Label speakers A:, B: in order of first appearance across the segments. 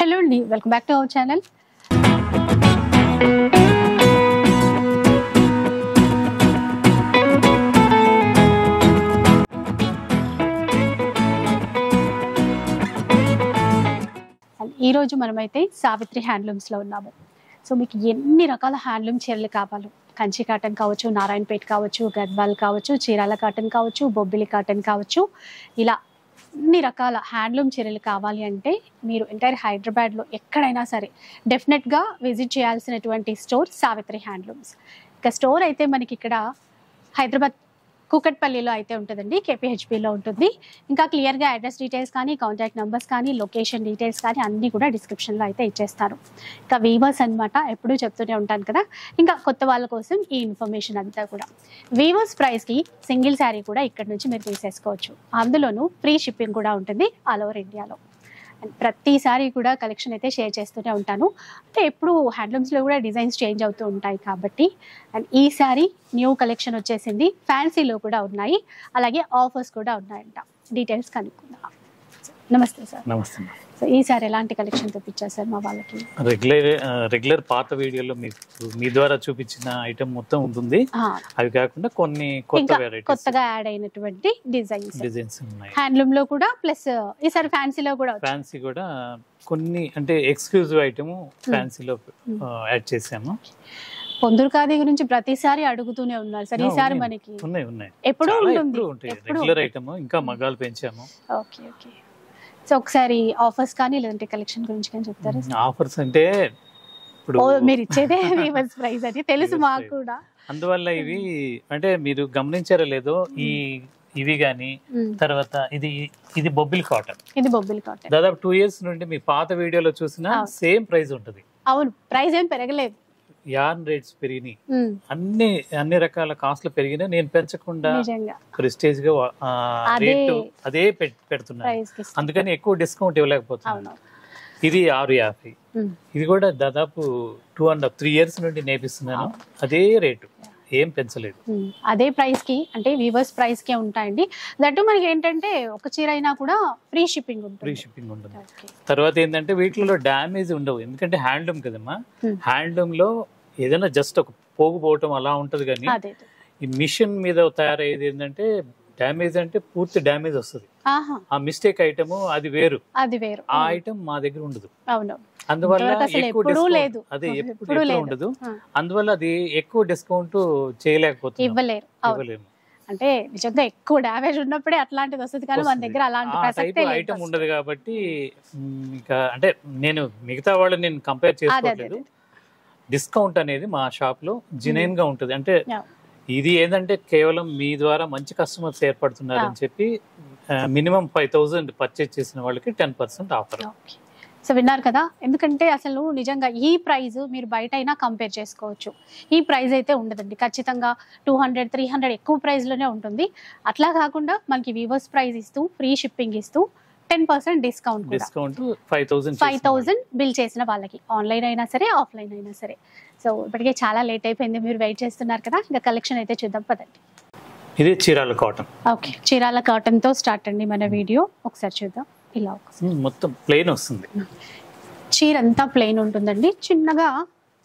A: Hello అండి, welcome back to our channel. ఈరోజు మనమైతే సావిత్రి హ్యాండ్లూమ్స్లో ఉన్నాము. సో మీకు ఎన్ని రకాల హ్యాండ్లూమ్ చీరలు కావాలో, కంచి కాటన్ కావచ్చు, నారాయణపేట కావచ్చు, గద్వాల్ కావచ్చు, చీరాల కాటన్ కావచ్చు, బొబ్బిలి కాటన్ కావచ్చు, ఇలా అన్ని రకాల హ్యాండ్లూమ్ చీరలు కావాలి అంటే మీరు ఎంటైర్ హైదరాబాద్లో ఎక్కడైనా సరే డెఫినెట్గా విజిట్ చేయాల్సినటువంటి స్టోర్ సావిత్రి హ్యాండ్లూమ్స్. ఇక స్టోర్ అయితే మనకి ఇక్కడ హైదరాబాద్ కూకట్పల్లిలో అయితే ఉంటుందండి, కేపీహెచ్బిలో ఉంటుంది. ఇంకా క్లియర్గా అడ్రస్ డీటెయిల్స్ కానీ, కాంటాక్ట్ నెంబర్స్ కానీ, లొకేషన్ డీటెయిల్స్ కానీ అన్నీ కూడా డిస్క్రిప్షన్లో అయితే ఇచ్చేస్తారు. ఇంకా వీవర్స్ అనమాట, ఎప్పుడూ చెప్తూనే ఉంటాను కదా, ఇంకా కొత్త వాళ్ళ కోసం ఈ ఇన్ఫర్మేషన్ అంతా కూడా. వీవర్స్ ప్రైస్కి సింగిల్ శారీ కూడా ఇక్కడ నుంచి మీరు తీసేసుకోవచ్చు. అందులోనూ ఫ్రీ షిప్పింగ్ కూడా ఉంటుంది ఆల్ ఓవర్ ఇండియాలో. అండ్ ప్రతిసారి కూడా కలెక్షన్ అయితే షేర్ చేస్తూనే ఉంటాను. అంటే ఎప్పుడు హ్యాండ్లూమ్స్లో కూడా డిజైన్స్ చేంజ్ అవుతూ ఉంటాయి కాబట్టి. అండ్ ఈసారి న్యూ కలెక్షన్ వచ్చేసింది, ఫ్యాన్సీలో కూడా ఉన్నాయి, అలాగే ఆఫర్స్ కూడా ఉన్నాయంట. డీటెయిల్స్ కనుక్కుందాం. నమస్తే సార్.
B: నమస్తే.
A: సో ఈసారి ఎలాంటి కలెక్షన్ చూపించారు సార్ మా వాళ్ళకి?
B: రెగ్యులర్ పాత వీడియోలో మీ ద్వారా చూపించిన ఐటమ్ మొత్తం ఉంటుంది. అవి కాకుండా కొన్ని
A: కొత్తగా యాడ్ అయినటువంటి డిజైన్స్
B: ఉన్నాయి
A: హ్యాండ్లూమ్ లో కూడా, ప్లస్ ఈసారి ఫ్యాన్సీలో కూడా.
B: ఫ్యాన్సీ కూడా కొన్ని అంటే ఎక్స్క్లూజివ్ ఐటమ్ ఫ్యాన్సీలో యాడ్ చేసాము.
A: పొందూరు ఖాదీ గురించి ప్రతిసారి అడుగుతూనే ఉన్నారు సార్. ఈసారి మనకి
B: ఉన్నాయి
A: ఎప్పుడు ఉంటుంది
B: రెగ్యులర్ ఐటమ్. ఇంకా మగ్గాలు పెంచాము.
A: Okay okay. సో ఒకసారి ఆఫర్స్ కానీ లేదంటే కలెక్షన్ గురించి కానీ చెప్తారా?
B: ఆఫర్స్ అంటే ఇప్పుడు
A: మీరు ఇచ్చేదే వీవర్స్ ప్రైస్ అని తెలుసు మాకు కూడా.
B: అందువల్ల ఇవి అంటే మీరు గమనించారో లేదో, ఇవి గానీ తర్వాత ఇది బొబ్బిలి కాటన్.
A: ఇది బొబ్బిలి కాటన్
B: దాదాపు 2 years నుండి మీ పాత వీడియోలో చూసినా సేమ్ ప్రైస్ ఉంటుంది.
A: అవును, ప్రైస్ ఏం పెరగలేదు.
B: యార్న్ రేట్స్ పెరిగినాయి, అన్ని రకాల కాస్ట్లు పెరిగినాయి. నేను పెంచకుండా ప్రెస్టేజ్ గా రేటు అదే పెడుతున్నాను, అందుకని ఎక్కువ డిస్కౌంట్ ఇవ్వలేకపోతున్నాను. ఇది 650. ఇది కూడా దాదాపు 2.5-3 years నుండి నేర్పిస్తున్నాను, అదే రేటు, ఏం పెంచలేదు.
A: అదే ప్రైస్ కి, అంటే వీవర్స్ ప్రైస్ కే ఉంటాయండి. దట్టు మనకి ఏంటంటే ఒక చీర అయినా కూడా ఫ్రీ షిప్పింగ్ ఉంటుంది.
B: తర్వాత ఏంటంటే వీటిలో డ్యామేజ్ ఉండవు, ఎందుకంటే హ్యాండ్లూమ్ కదమ్మా. హ్యాండ్లూమ్ లో ఏదైనా జస్ట్ ఒక పోగుపోవటం అలా ఉంటది, కానీ ఈ మిషన్ మీద తయారయ్యేది ఏంటంటే డ్యామేజ్, అంటే పూర్తి డ్యామేజ్ వస్తుంది. ఆ మిస్టేక్ ఐటమ్ అది వేరు, ఆ ఐటమ్ మా దగ్గర ఉండదు. అందువల్ల ఎప్పుడు ఉండదు. అందువల్ల అది ఎక్కువ డిస్కౌంట్ చేయలేకపోతుంది, ఇవ్వలేము.
A: అంటే నిజంగా ఎక్కువ డ్యామేజ్ ఉన్నప్పుడే అట్లాంటిది వస్తుంది, కానీ మన దగ్గర అలాంటి
B: ఐటమ్ ఉండదు. కాబట్టి ఇంకా అంటే నేను మిగతా వాళ్ళు నేను కంపేర్ చేసుకోవట్లేదు. డిస్కౌంట్ అనేది మా షాప్ లో జెన్యూన్ గా ఉంటుంది. అంటే ఇది ఏంటంటే కేవలం మీ ద్వారా మంచి కస్టమర్స్ ఏర్పడుతున్నారని చెప్పి మినిమం 5,000 పర్చేజ్ చేసిన వాళ్ళకి 10% ఆఫర్.
A: సో విన్నారు కదా, ఎందుకంటే అసలు నిజంగా ఈ ప్రైస్ మీరు బయట అయినా కంపేర్ చేసుకోవచ్చు, ఈ ప్రైస్ అయితే ఉండదండి. ఖచ్చితంగా 200-300 ఎక్కువ ప్రైస్ లోనే ఉంటుంది. అట్లా కాకుండా మనకి వీవర్స్ ప్రైస్ ఇస్తూ, ఫ్రీ షిప్పింగ్ ఇస్తూ, 10% డిస్కౌంట్ 5,000 బిల్ చేసిన వాళ్ళకి, ఆన్లైన్ అయినా సరే, ఆఫ్లైన్ అయినా సరే. సో ఇప్పటికే చాలా లేట్ అయిపోయింది, మీరు వెయిట్ చేస్తున్నారు కదా, ఇంకా కలెక్షన్ అయితే చూద్దాం పదండి.
B: ఇది Chirala cotton.
A: Okay, Chirala cotton తో స్టార్ట్ అండి మన వీడియో. ఒకసారి చూద్దాం. ఇలా
B: మొత్తం ప్లెయిన్ వస్తుంది,
A: చీర అంతా ప్లెయిన్ ఉంటుందండి, చిన్నగా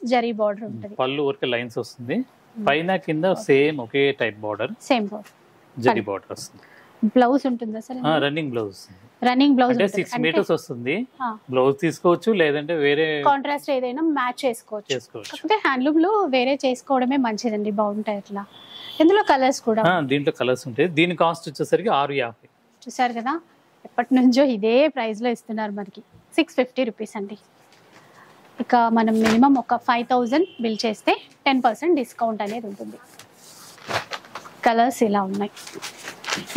A: జరీ బార్డర్ ఉంటుంది,
B: పళ్ళు ఊరికే లైన్స్ వస్తుంది, పైన కింద సేమ్ ఒకే type border,
A: same border,
B: zari border వస్తుంది.
A: బ్లౌజ్ ఉంటుందా సార్?
B: రన్నింగ్ బ్లౌజ్ వస్తుంది.
A: రన్నింగ్ బ్లౌజ్
B: అంటే 6 meters వస్తుంది. బ్లౌజ్ తీసుకోవచ్చు, లేదంటే వేరే
A: కాంట్రాస్ట్ ఏదైనా మ్యాచ్ చేసుకోవచ్చు. కాకపోతే హ్యాండ్లూమ్ లో వేరే చేసుకోవడమే మంచిదండి, బాగుంటాయి అట్లా. ఇందులో కలర్స్ కూడా,
B: దీంట్లో కలర్స్ ఉంటాయి. దీని కాస్ట్ వచ్చేసరికి 650.
A: చూసారు కదా, ఎప్పటి నుంచో ఇదే ప్రైస్ లో ఇస్తున్నారు మనకి, 650 రూపీస్ అండి. ఇక మనం మినిమం ఒక 5,000 బిల్ చేస్తే 10% డిస్కౌంట్ అనేది ఉంటుంది. కలర్స్ ఇలా ఉన్నాయి.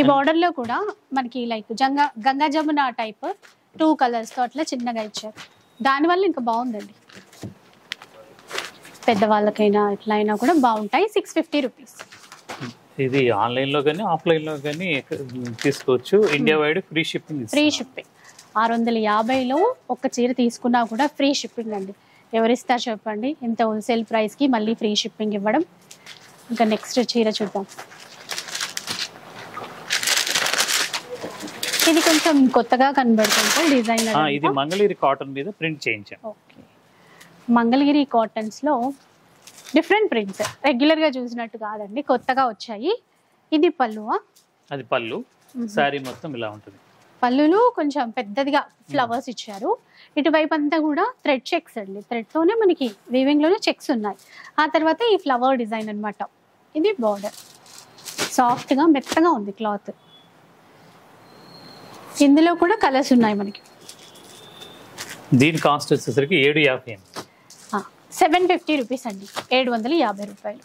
A: ఈ బార్డర్ లో కూడా మనకి like Ganga Jamuna type 2 colours తో అట్లా చిన్నగా ఇచ్చారు, దానివల్ల ఇంకా బాగుందండి. పెద్దవాళ్ళకైనా ఎట్లా అయినా కూడా బాగుంటాయి. 650 రూపీస్.
B: ఇది ఆన్లైన్ లో కానీ ఆఫ్లైన్ లో కానీ తీసుకోవచ్చు. India wide free shipping.
A: 650లో ఒక చీర తీసుకున్నా కూడా ఫ్రీ షిప్పింగ్ అండి. ఎవరిస్తారు చెప్పండి ఇంత హోల్సేల్ ప్రైస్ కి మళ్ళీ ఫ్రీ షిప్పింగ్ ఇవ్వడం. ఇంకా నెక్స్ట్ చీర చూద్దాం. ఇది కొంచెం కొత్తగా కనబడుతుంది డిజైన్.
B: ఇది మంగళగిరి కాటన్ మీద ప్రింట్ చేయించాను.
A: ఓకే, మంగళగిరి కాటన్స్ లో డిఫరెంట్ ప్రింట్స్, రెగ్యులర్ గా చూసినట్టు కాదండి, కొత్తగా వచ్చాయి. ఇది పళ్ళువా?
B: అది పళ్ళు. సారీ మొత్తం ఇలా ఉంటుంది.
A: పళ్ళులు కొంచెం పెద్దదిగా ఫ్లవర్స్ ఇచ్చారు. ఇటువైపు అంతా కూడా థ్రెడ్ చెక్స్ అండి, థ్రెడ్ తోనే మనకి వీవింగ్ లోనే చెక్స్ ఉన్నాయి. ఆ తర్వాత ఈ ఫ్లవర్ డిజైన్ అన్నమాట. ఇది బార్డర్, సాఫ్ట్ గా మెత్తగా ఉంది క్లాత్. ఇందులో కూడా కలర్స్ ఉన్నాయి మనకి.
B: దీని కాస్ట్ వచ్చేసరికి 750.
A: 750 రూపీస్ అండి, 750 రూపాయలు.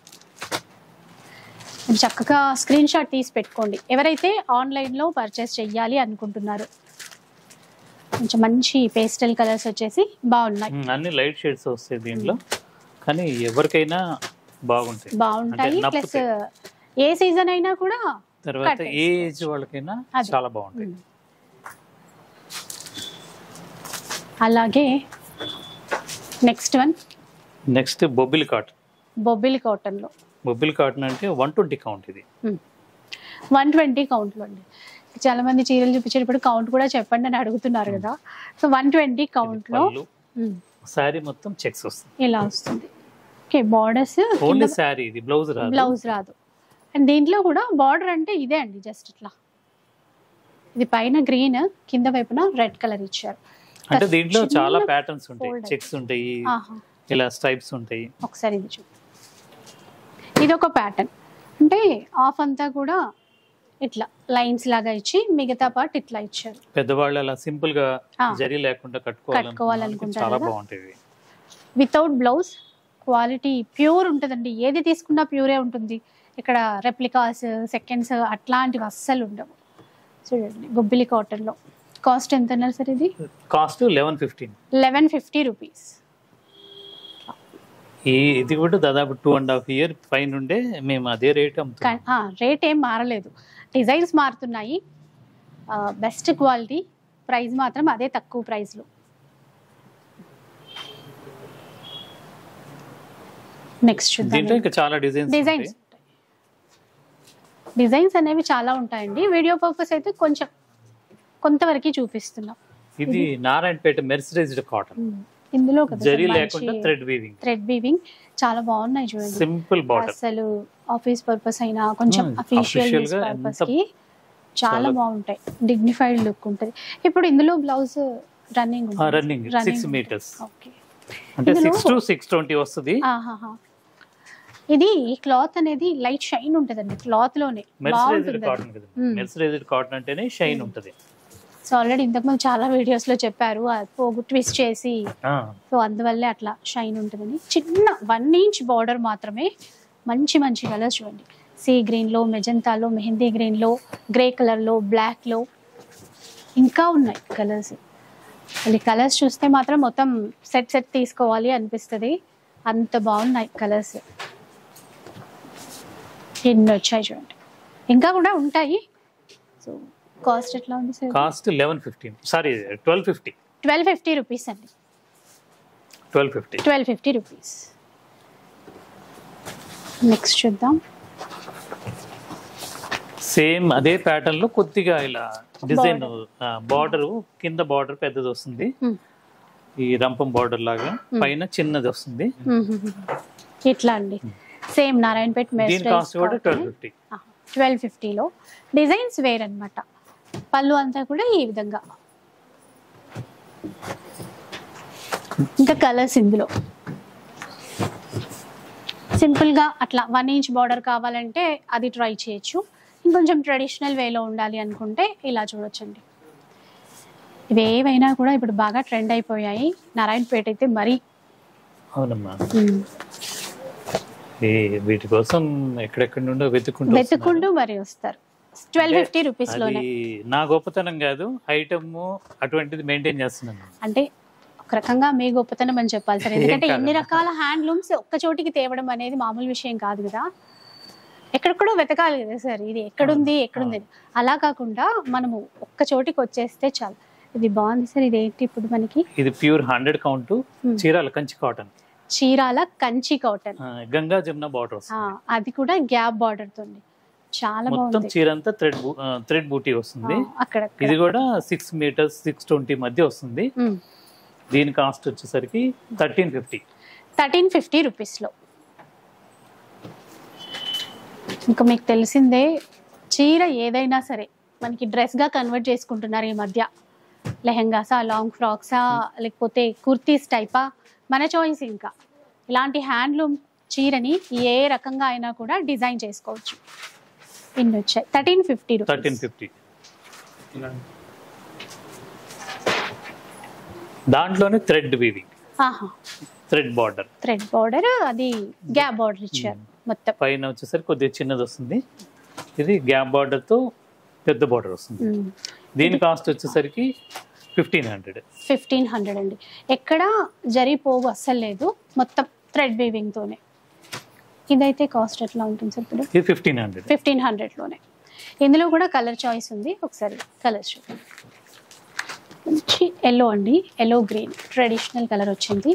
A: చక్కగా స్క్రీన్ షాట్ తీసి పెట్టుకోండి ఎవరైతే ఆన్లైన్లో పర్చేస్ చెయ్యాలి అనుకుంటున్నారు. కొంచెం మంచి పేస్టల్ కలర్స్ వచ్చేసి బాగున్నాయి.
B: అన్ని లైట్ షేడ్స్ వస్తాయి దీంట్లో, కానీ ఎవరికైనా
A: బాగుంటాయి. ప్లస్ ఏ సీజన్ అయినా కూడా,
B: తర్వాత ఏ ఏజ్ వాళ్ళకైనా చాలా బాగుంటాయి.
A: అలాగే next
B: Bobbili cotton.
A: Bobbili cotton లో,
B: బొబ్బిలి కాటన్ అంటే 120 కౌంట్. ఇది
A: 120 కౌంట్ లో అండి. చాలా మంది చీరలు చూపించేటప్పుడు కౌంట్ కూడా చెప్పండి అని అడుగుతున్నారు కదా. సో 120 కౌంట్ లో
B: సారీ మొత్తం చెక్స్ వస్తుంది,
A: ఇలా వస్తుంది. ఓకే, బార్డర్స్
B: ఓన్లీ సారీ, ఇది బ్లౌజ్ రాదు.
A: అండ్ దీంట్లో కూడా బార్డర్ అంటే ఇదే అండి, జస్ట్ ఇట్లా. ఇది పైన గ్రీన్, కింద వైపున రెడ్ కలర్ ఇచ్చారు.
B: అంటే దీంట్లో చాలా ప్యాటర్న్స్ ఉంటాయి, చెక్స్ ఉంటాయి, ఇలా స్ట్రైప్స్ ఉంటాయి.
A: ఒకసారి ఇది చూ, ఇది ఒక ప్యాటర్న్. అంటే ఆఫ్ అంతా కూడా ఇట్లా లైన్స్ లాగా ఇచ్చి మిగతా పార్ట్ ఇట్లా ఇచ్చారు.
B: పెద్దవాళ్ళు అలా సింపుల్ గా జరీ లేకుండా కట్టుకోవాలనుకుంటారు, చాలా బాగుంటది.
A: వితౌట్ బ్లౌజ్, క్వాలిటీ ప్యూర్ ఉంటుందండి. ఏది తీసుకున్నా ప్యూరే ఉంటుంది. ఇక్కడ రెప్లికాస్, సెకండ్స్ అట్లాంటివి అస్సలు ఉండవు. చూడండి, బొబ్బిలి కాటన్ లో. కాస్ట్ ఎంత అన్నారు సార్? ఇది
B: కాస్ట్ 1150
A: రూపీస్.
B: ఇది కూడా దాదాపు 2.5 years పైన ఉండే మేము అదే రేట్ అమ్ముతున్నాం.
A: రేట్ ఏం మారలేదు, డిజైన్స్ మారుతున్నాయి. బెస్ట్ క్వాలిటీ, ప్రైస్ మాత్రం అదే తక్కువ ప్రైస్ లో. నెక్స్ట్
B: దీంట్లో ఇంకా చాలా
A: డిజైన్స్ అనేవి చాలా ఉంటాయండి. వీడియో పర్పస్ అయితే కొంతవరకు చూపిస్తున్నాం.
B: ఇది నారాయణపేట మెర్సరైజ్డ్ కాటన్.
A: ఇందులో
B: జరీ లేకుండా థ్రెడ్
A: వీవింగ్ చాలా బాగున్నాయి చూడండి.
B: సింపుల్ బార్డర్,
A: అసలు ఆఫీస్ పర్పస్ అయినా కొంచెం అఫీషియల్ పర్పస్ కి చాలా బాగుంటాయి. డిగ్నిఫైడ్ లుక్ ఉంటుంది. ఇప్పుడు ఇందులో బ్లౌజ్ రన్నింగ్
B: 6 meters, అంటే 6 to 620 వస్తుంది.
A: ఇది క్లాత్ అనేది లైట్ షైన్ ఉంటదండి, క్లాత్ లోనే.
B: మెర్సరైజ్డ్ కాటన్ అంటేనే షైన్ ఉంటది.
A: సో ఆల్రెడీ ఇంతకుముందు చాలా వీడియోస్ లో చెప్పారు, పోగు ట్విస్ట్ చేసి, సో అందువల్లే అట్లా షైన్ ఉంటుందని. చిన్న 1 inch బార్డర్ మాత్రమే. మంచి కలర్స్ చూడండి, సీ గ్రీన్ లో, మెజంతాలో, మెహందీ గ్రీన్ లో, గ్రే కలర్ లో, బ్లాక్ లో ఇంకా ఉన్నాయి కలర్స్. ఈ కలర్స్ చూస్తే మాత్రం మొత్తం సెట్ తీసుకోవాలి అనిపిస్తుంది, అంత బాగున్నాయి కలర్స్. ఎన్ని వచ్చాయి చూడండి, ఇంకా కూడా ఉంటాయి. సో కాస్ట్ ఎట్లా ఉంది సార్?
B: కాస్ట్ 1250
A: రూపీస్ అండి.
B: 1250
A: రూపీస్. నెక్స్ట్ చూద్దాం.
B: సేమ్ అదే ప్యాటర్న్ లో కొద్దిగా ఇలా డిజైన్, బార్డర్ కింద బార్డర్ పెద్దది వస్తుంది, ఈ రంపం బార్డర్ లాగా, పైన చిన్నది వస్తుంది.
A: ఇట్లా అండి, సేమ్ నారాయణపేట
B: కాస్ట్ కూడా
A: 1250 లో. డిజైన్స్ వేర్ అన్నమాట. పళ్ళు అంతా కూడా ఈ విధంగా. ఇంకా కలర్స్ ఇందులో సింపుల్ గా అట్లా 1 inch బార్డర్ కావాలంటే అది ట్రై చేయొచ్చు. ఇంకొంచెం ట్రెడిషనల్ వేలో ఉండాలి అనుకుంటే ఇలా చూడొచ్చండి. ఇవేవైనా కూడా ఇప్పుడు బాగా ట్రెండ్ అయిపోయాయి. నారాయణపేట అయితే మరీ.
B: అవునమ్మా, వీటి కోసం ఎక్కడెక్కడ నుండో వెతుక్కుంటూ
A: మరి వస్తారు. 1250 రూపీస్ లోనే.
B: నా గొప్పతనం కాదు, ఐటమ్ అటువంటిది మెయింటైన్ చేస్తున్నాను.
A: అంటే ఒక రకంగా మీ గొప్పతనం అని చెప్పాలి సార్, ఎందుకంటే ఎన్ని రకాల హ్యాండ్లూమ్స్ ఒక్క చోటికి తేవడం అనేది మామూలు విషయం కాదు కదా. ఎక్కడెక్కడో వెతకాలి కదా సార్, ఇది ఎక్కడుంది. అలా కాకుండా మనము ఒక్క చోటికి వచ్చేస్తే చాలు. ఇది బాగుంది సార్. ఇది ఏంటి ఇప్పుడు మనకి?
B: ఇది pure 100 count Chirala Kanchi cotton.
A: Ganga Jamuna border. అది కూడా గ్యాప్ బార్డర్ తోని చాలా
B: మొత్తం
A: బాగుంది.
B: చీర అంతా థ్రెడ్ బూటీ వస్తుంది.
A: అక్కడ
B: ఇది కూడా 6 మీటర్స్ 620 మధ్య వస్తుంది. దీని కాస్ట్ వచ్చేసరికి
A: 1350 రూపీస్లో. ఇంకా మీకు తెలిసిందే చీర ఏదైనా సరే మనకి డ్రెస్గా కన్వర్ట్ చేసుకుంటున్నారు ఈ మధ్య. లెహెంగాసా, లాంగ్ ఫ్రాక్సా, లేకపోతే కుర్తీస్ టైపా, మన చాయిస్. ఇంకా ఇలాంటి హ్యాండ్లూమ్ చీరని ఏ రకంగా అయినా కూడా డిజైన్ చేసుకోవచ్చు. ఇన్ని వచ్చాయి. 1350.
B: దాంట్లోనే థ్రెడ్ వీవింగ్, థ్రెడ్ బార్డర్, అది గ్యాప్ బార్డర్ ఇచ్చారు. మొత్తం పైన వచ్చేసరికి కొద్దిగా చిన్నది వస్తుంది. ఇది గ్యాప్ బార్డర్ తో పెద్ద బార్డర్ వస్తుంది. దీని కాస్ట్ వచ్చేసరికి 1500
A: అండి. ఎక్కడ జరీ పోగు అస్సలు లేదు, మొత్తం థ్రెడ్ వీవింగ్ తోనే. ఇదైతే కాస్ట్ ఎట్లా ఉంటుంది సార్ ఇప్పుడు? 1500 లోనే. ఇందులో కూడా కలర్ చాయిస్ ఉంది. ఒకసారి కలర్స్ చూడండి. మంచి ఎల్లో అండి, ఎల్లో గ్రీన్ ట్రెడిషనల్ కలర్ వచ్చింది.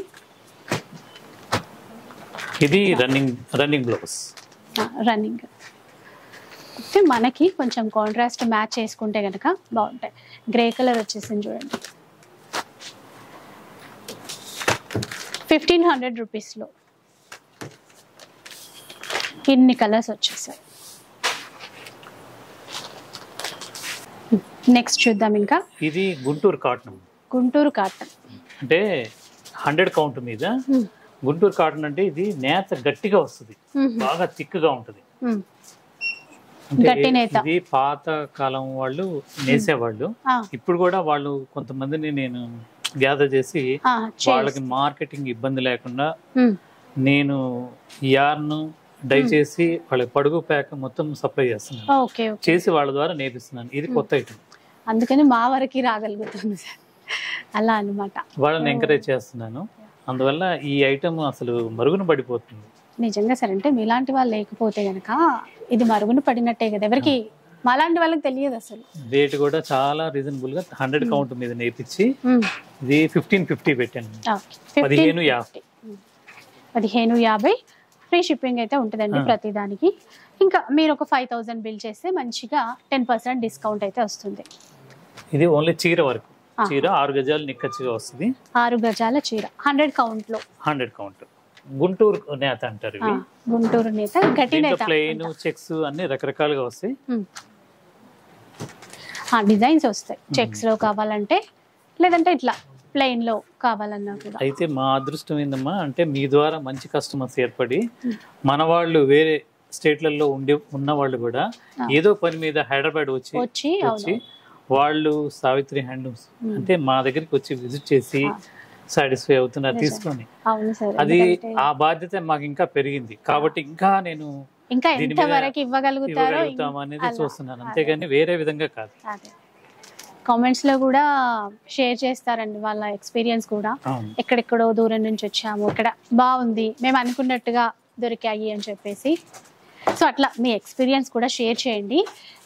B: ఇది రన్నింగ్ బ్లౌజ్.
A: రన్నింగ్ మనకి కొంచెం కాంట్రాస్ట్ మ్యాచ్ చేసుకుంటే కనుక బాగుంటాయి. గ్రే కలర్ వచ్చేసింది చూడండి. 1500 రూపీస్లో ఇన్ని కలర్స్ వచ్చేసాయి. నెక్స్ట్ చూద్దాం. ఇంకా
B: ఇది గుంటూరు కాటన్ అంటే 100 కౌంట్ మీద. గుంటూరు కాటన్ అంటే ఇది నేత గట్టిగా వస్తుంది, బాగా థిక్గా ఉంటుంది. ఇది పాత కాలం వాళ్ళు నేసేవాళ్ళు. ఇప్పుడు కూడా వాళ్ళు కొంతమందిని నేను గ్యాదర్ చేసి వాళ్ళకి మార్కెటింగ్ ఇబ్బంది లేకుండా నేను యార్న్ డై చేసి వాళ్ళకి పడుగు ప్యాక్ మొత్తం సప్లై చేస్తున్నాను, చేసి వాళ్ళ ద్వారా నేర్పిస్తున్నాను. ఇది కొత్త ఐటమ్,
A: అందుకని మా వరకు రాగలుగుతుంది సార్. అలా అన్నమాట.
B: వాళ్ళని ఎంకరేజ్ చేస్తున్నాను. అందువల్ల ఈ ఐటమ్ అసలు మరుగున పడిపోతుంది.
A: నిజంగా సార్, అంటే మీలాంటి వాళ్ళు లేకపోతే గనక ఇది మరుగున పడినట్టే కదా. ఎవరికి మాలాంటి వాళ్ళకి తెలియదు అసలు.
B: రేట్ కూడా చాలా రీజనబుల్ గా 100 కౌంట్ మీద నేర్పించి ఇది 1550 పెట్టాను.
A: 1550 ఫ్రీ షిప్పింగ్ అయితే ఉంటుందండి ప్రతి దానికి. ఇంకా మీరు ఒక 5000 బిల్ చేస్తే మంచిగా 10% డిస్కౌంట్ అయితే వస్తుంది.
B: ఇది ఓన్లీ చీర వరకు. చీర 6 గజాలు నిక్కచ్చిగా వస్తుంది.
A: 6 గజాల చీర 100 కౌంట్ లో.
B: 100 కౌంట్. గుంటూరు నేత అంటారు.
A: గుంటూరు నేత, గట్టి నేత,
B: ప్లెయిన్, చెక్స్ అన్ని రకరకాలుగా వస్తాయి.
A: డిజైన్స్ వస్తాయి. చెక్స్ లో కావాలంటే, లేదంటే ఇట్లా ప్లెయిన్ లో కావాలన్నా కూడా.
B: అయితే మా అదృష్టం ఏందమ్మా అంటే మీ ద్వారా మంచి కస్టమర్స్ ఏర్పడి మన వాళ్ళు వేరే స్టేట్లలో ఉన్న వాళ్ళు కూడా ఏదో పని మీద హైదరాబాద్ వచ్చి వాళ్ళు సావిత్రి హ్యాండ్లూమ్స్ అంటే మా దగ్గరికి వచ్చి విజిట్ చేసి సాటిస్ఫై అవుతున్నారు తీసుకొని. అది ఆ బాధ్యత మాకు ఇంకా పెరిగింది కాబట్టి ఇంకా నేను ఇవ్వగలుగుతాం అనేది చూస్తున్నాను, అంతేగాని వేరే విధంగా కాదు.
A: కామెంట్స్ లో కూడా షేర్ చేస్తారండి వాళ్ళ ఎక్స్పీరియన్స్ కూడా. ఎక్కడెక్కడో దూరం నుంచి వచ్చాము, ఇక్కడ బాగుంది, మేము అనుకున్నట్టుగా దొరికాయి అని చెప్పేసి. సో అట్లా మీ ఎక్స్పీరియన్స్ కూడా షేర్ చేయండి,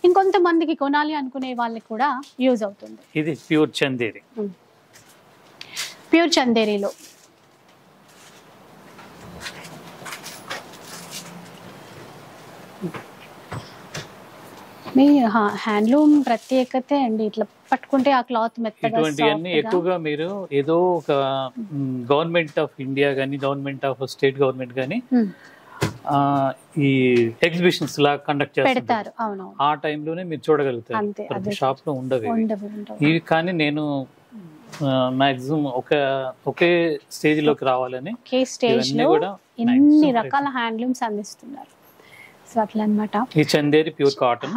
A: ఇంకొంతమందికి కొనాలి అనుకునే వాళ్ళకి కూడా యూజ్ అవుతుంది.
B: ఇది ప్యూర్ చందేరి.
A: ప్యూర్ చందేరిలో మీ హ్యాండ్లూమ్ ప్రత్యేకతే అండి. ఇట్లా పట్టుకుంటే ఆ క్లాత్ మెత్తగా.
B: ఇటువంటివన్నీ ఎక్కువగా మీరు ఏదో ఒక గవర్నమెంట్ ఆఫ్ ఇండియా కానీ గవర్నమెంట్ ఆఫ్ స్టేట్ గవర్నమెంట్ కానీ ఈ ఎగ్జిబిషన్స్ లా కండక్ట్ చేస్తారు. ఆ టైంలోనే మీరు చూడగలుగుతారు, ప్రతి షాప్ లో ఉండవు ఇవి. కానీ నేను మాక్సిమం ఒకే స్టేజ్ లోకి రావాలని
A: ఎన్ని రకాల హ్యాండ్లూమ్స్ అందిస్తున్నారు. సో అట్లా అన్నమాట.
B: ఈ చందేరి ప్యూర్ కాటన్,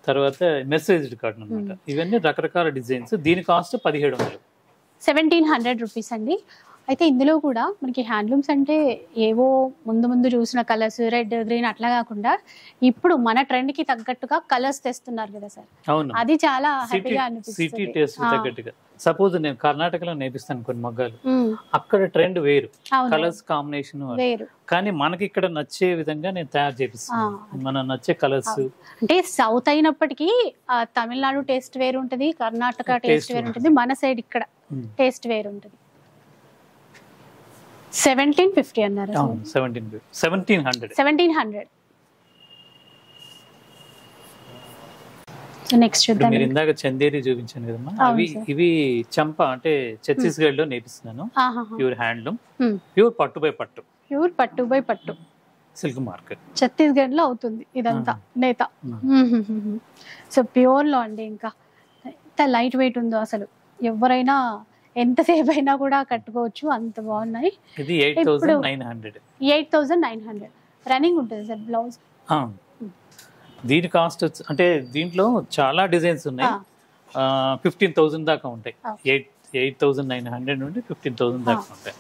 B: తర్వాత మెర్సరైజ్డ్ కాటన్ అన్నమాట. ఇవన్నీ రకరకాల డిజైన్స్. దీని కాస్ట్
A: 1700 రూపీస్ అండి. అయితే ఇందులో కూడా మనకి హ్యాండ్లూమ్స్ అంటే ఏవో ముందు చూసిన కలర్స్, రెడ్, గ్రీన్ అట్లా కాకుండా ఇప్పుడు మన ట్రెండ్ కి తగ్గట్టుగా కలర్స్ తెస్తున్నారు కదా సార్. అది చాలా హ్యాపీగా
B: అనిపిస్తుంది. సపోజ్ నేను కర్ణాటకలో నేర్పిస్తాను కొన్ని మగ్గాలు, అక్కడ ట్రెండ్ వేరు, కలర్స్ కాంబినేషన్ వేరు. కానీ మనకి ఇక్కడ నచ్చే విధంగా నేను తయారు చేపిస్తాను, మన నచ్చే కలర్స్.
A: అంటే సౌత్ అయినప్పటికీ తమిళనాడు టేస్ట్ వేరు ఉంటది, కర్ణాటక టేస్ట్ వేరు ఉంటది, మన సైడ్ ఇక్కడ టేస్ట్ వేరు ఉంటది. 1750 అన్నారు.
B: 1700.
A: నెక్స్ట్ చూద్దాం.
B: మీరు ఇందాక చందేరి చూపించాను కదమ్మా, అవి ఇవి చంప అంటే ఛత్తీస్గఢ్ లో నేర్పిస్తున్నాను. ప్యూర్ హ్యాండ్లూమ్, ప్యూర్ పట్టు బై పట్టు,
A: ప్యూర్ పట్టు బై పట్టు
B: సిల్క్ మార్కెట్
A: ఛత్తీస్గఢ్ లో అవుతుంది ఇదంతా నేత. సో ప్యూర్ లో అండి, ఇంకా ఎంత లైట్ వెయిట్ ఉందో అసలు, ఎవరైనా ఎంతసేపు అయినా కూడా కట్టుకోవచ్చు, అంత బాగున్నాయి.
B: ఇది 8,900.
A: 8,900 రన్నింగ్ ఉంటుంది సార్ బ్లౌజ్.
B: దీని కాస్ట్ అంటే దీంట్లో చాలా డిజైన్స్ ఉన్నాయి, 15,000 దాకా ఉంటాయి. 8,900 నుండి 15,000 దాకా ఉంటాయి.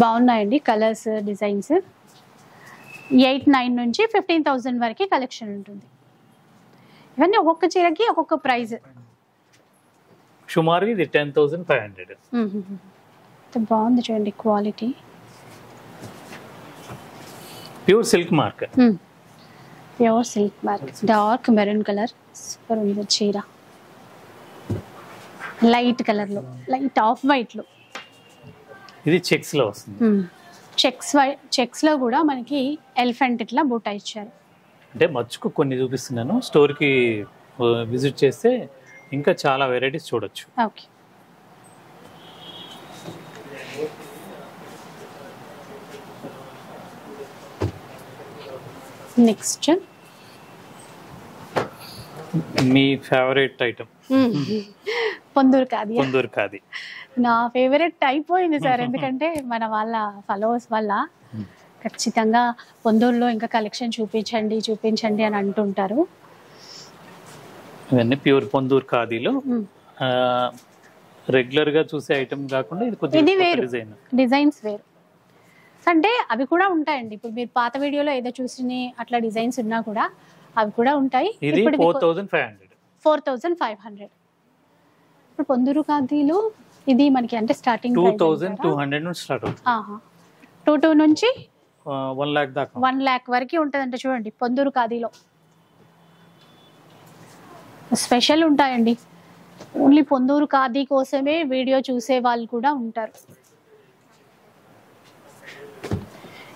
A: బాగున్నాయండి కలర్స్, డిజైన్స్. 8,900 నుంచి 15,000 వరకు కలెక్షన్ ఉంటుంది. ఇవన్నీ ఒక్కొక్క చీరకి ఒక్కొక్క ప్రైస్.
B: సుమారు ఇది 10,500.
A: బాగుంది చూడండి quality.
B: Pure silk mark,
A: pure silk mark, dark maroon colour, super ఉంది చీర. లైట్ కలర్ లో, లైట్ ఆఫ్ వైట్ లో.
B: ఇది చెక్స్ లో వస్తుంది.
A: చెక్స్ లో కూడా మనకి ఎలిఫెంట్ ఇట్లా బూటా ఇచ్చారు.
B: అంటే మచ్చుకు కొన్ని చూపిస్తున్నాను, స్టోర్ కి విజిట్ చేస్తే ఇంకా చాలా వెరైటీస్ చూడొచ్చు.
A: ఓకే. నెక్స్ట్
B: మీ ఫేవరెట్ ఐటమ్
A: పొందూరు ఖాదీ.
B: పొందూరు ఖాదీ
A: నా ఫేవరెట్ అయిపోయింది సార్, ఎందుకంటే మన వాళ్ళ ఫాలోవర్స్ వల్ల ఖచ్చితంగా పొందూరులో ఇంకా కలెక్షన్ చూపించండి అని అంటుంటారు.
B: ఇవన్నీ ప్యూర్ పొందూరు ఖాదీలో రెగ్యులర్ గా చూసే ఐటమ్ కాకుండా ఇది వేరు,
A: డిజైన్స్ వేరు. అంటే అవి కూడా ఉంటాయండి. ఇప్పుడు మీరు పాత వీడియోలో ఏదో చూసిన అట్లా డిజైన్స్ ఉన్నా కూడా అవి కూడా ఉంటాయి.
B: ఇది
A: 4,500. ఇప్పుడు పొందూరు ఖాదీలో ఇది మనకి అంటే స్టార్టింగ్
B: 2,200 నుంచి స్టార్ట్ అవుతుంది.
A: 2 నుంచి
B: 1 lakh దాకా,
A: 1 lakh వరకు ఉంటుందంటే చూడండి. పొందూరు ఖాదీలో స్పెషల్ ఉంటాయండి. ఓన్లీ పొందూరు ఖాదీ కోసమే వీడియో చూసే వాళ్ళు కూడా ఉంటారు.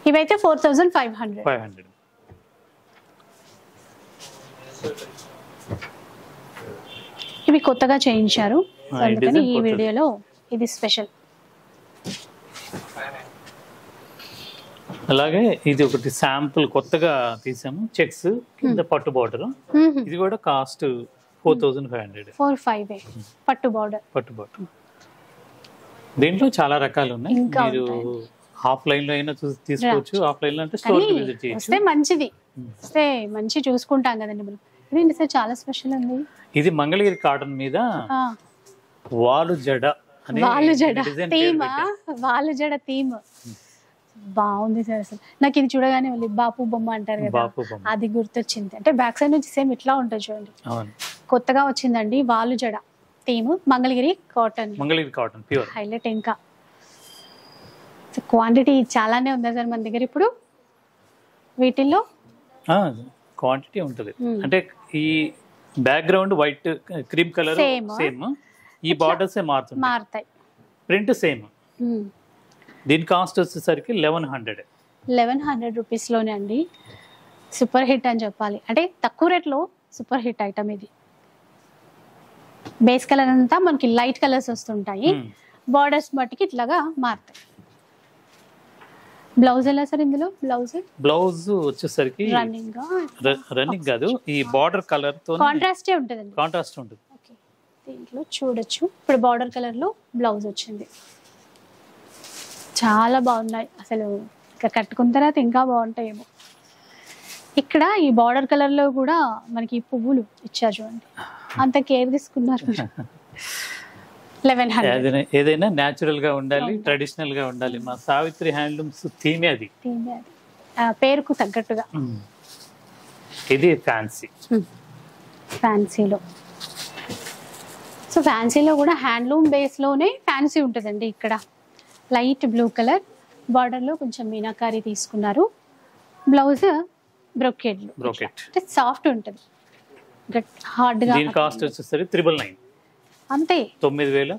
A: ఇవైతే 4,500. ఇవి కొత్తగా చేయించారు, అందుకని ఈ వీడియోలో ఇది స్పెషల్.
B: అలాగే ఇది ఒకటి శాంపుల్ కొత్తగా తీసాము, చెక్స్ కింద పట్టు బార్డర్. ఇది కూడా కాస్ట్ 4,500.
A: 4,500 పట్టు బార్డర్.
B: దీంట్లో చాలా రకాలు ఉన్నాయి. మీరు ఆఫ్లైన్ లో అయినా తీసుకోవచ్చు, ఆఫ్లైన్ లో అంటే స్టోర్ కి విజిట్ చేయొచ్చు.
A: మంచిది వస్తే మంచి చూసుకుంటాం కదండి మనం. ఇదేంటి సార్ చాలా స్పెషల్ ఉంది.
B: ఇది మంగళగిరి కాటన్ మీద వాలు జడ
A: థీమ్ బాగుంది సార్. అసలు నాకు ఇది చూడగానే బాపు బొమ్మ అంటారు కదా, అది గుర్తొచ్చింది. అంటే బ్యాక్ సైడ్ నుంచి సేమ్ ఇట్లా ఉంటుంది చూడండి. కొత్తగా వచ్చిందండి వాలు జడ theme, Mangalagiri cotton
B: pure
A: highlight. ఇంకా క్వాంటిటీ చాలానే ఉందా సార్ మన దగ్గర ఇప్పుడు? వీటిల్లో
B: క్వాంటిటీ ఉంటుంది. అంటే ఈ background white cream colour same, ఈ బార్డర్స్ మారుతాయి, ప్రింట్ సేమ్. దీని కాస్ట్ వచ్చేసరికి 1,100
A: రూపీస్ లోనే అండి. సూపర్ హిట్ అని చెప్పాలి, అంటే తక్కువ రేట్లో సూపర్ హిట్ ఐటమ్ ఇది. బేస్ కలర్ అంతా మనకి లైట్ కలర్స్ వస్తుంటాయి, బార్డర్స్ మట్టికి ఇట్లాగా మారుతాయి. బ్లౌజ్ ఎలా సార్ ఇందులో?
B: బ్లౌజ్ వచ్చేసరికి రన్నింగ్ కాదు, ఈ బార్డర్ కలర్ తో
A: కాంట్రాస్ట్ ఉంటుంది. దీంట్లో చూడొచ్చు ఇప్పుడు బార్డర్ కలర్ లో బ్లౌజ్ వచ్చింది. చాలా బాగున్నాయి అసలు, ఇంకా కట్టుకున్న తర్వాత ఇంకా బాగుంటాయేమో. ఇక్కడ ఈ బార్డర్ కలర్ లో కూడా మనకి పువ్వులు ఇచ్చారు చూడండి, అంత కేర్ తీసుకున్నారు. 1,100.
B: ఏదైనా న్యాచురల్ గా ఉండాలి, ట్రెడిషనల్ గా ఉండాలి. మా సావిత్రి హ్యాండ్లూమ్స్ థీమే అది,
A: పేరుకు తగ్గట్టుగా.
B: ఇది
A: ఫ్యాన్సీలో. సో ఫ్యాన్సీలో కూడా హ్యాండ్లూమ్ బేస్ లోనే ఫ్యాన్సీ ఉంటుందండి. ఇక్కడ లైట్ బ్లూ కలర్ బార్డర్ లో కొంచెం మీనాకారి తీసుకున్నారు. బ్లౌజ్ బ్రోకెట్ అంటే సాఫ్ట్ ఉంటుంది, హార్డ్ గా.
B: దీని కాస్ట్ వచ్చేసరికి 999
A: అంతే.
B: 999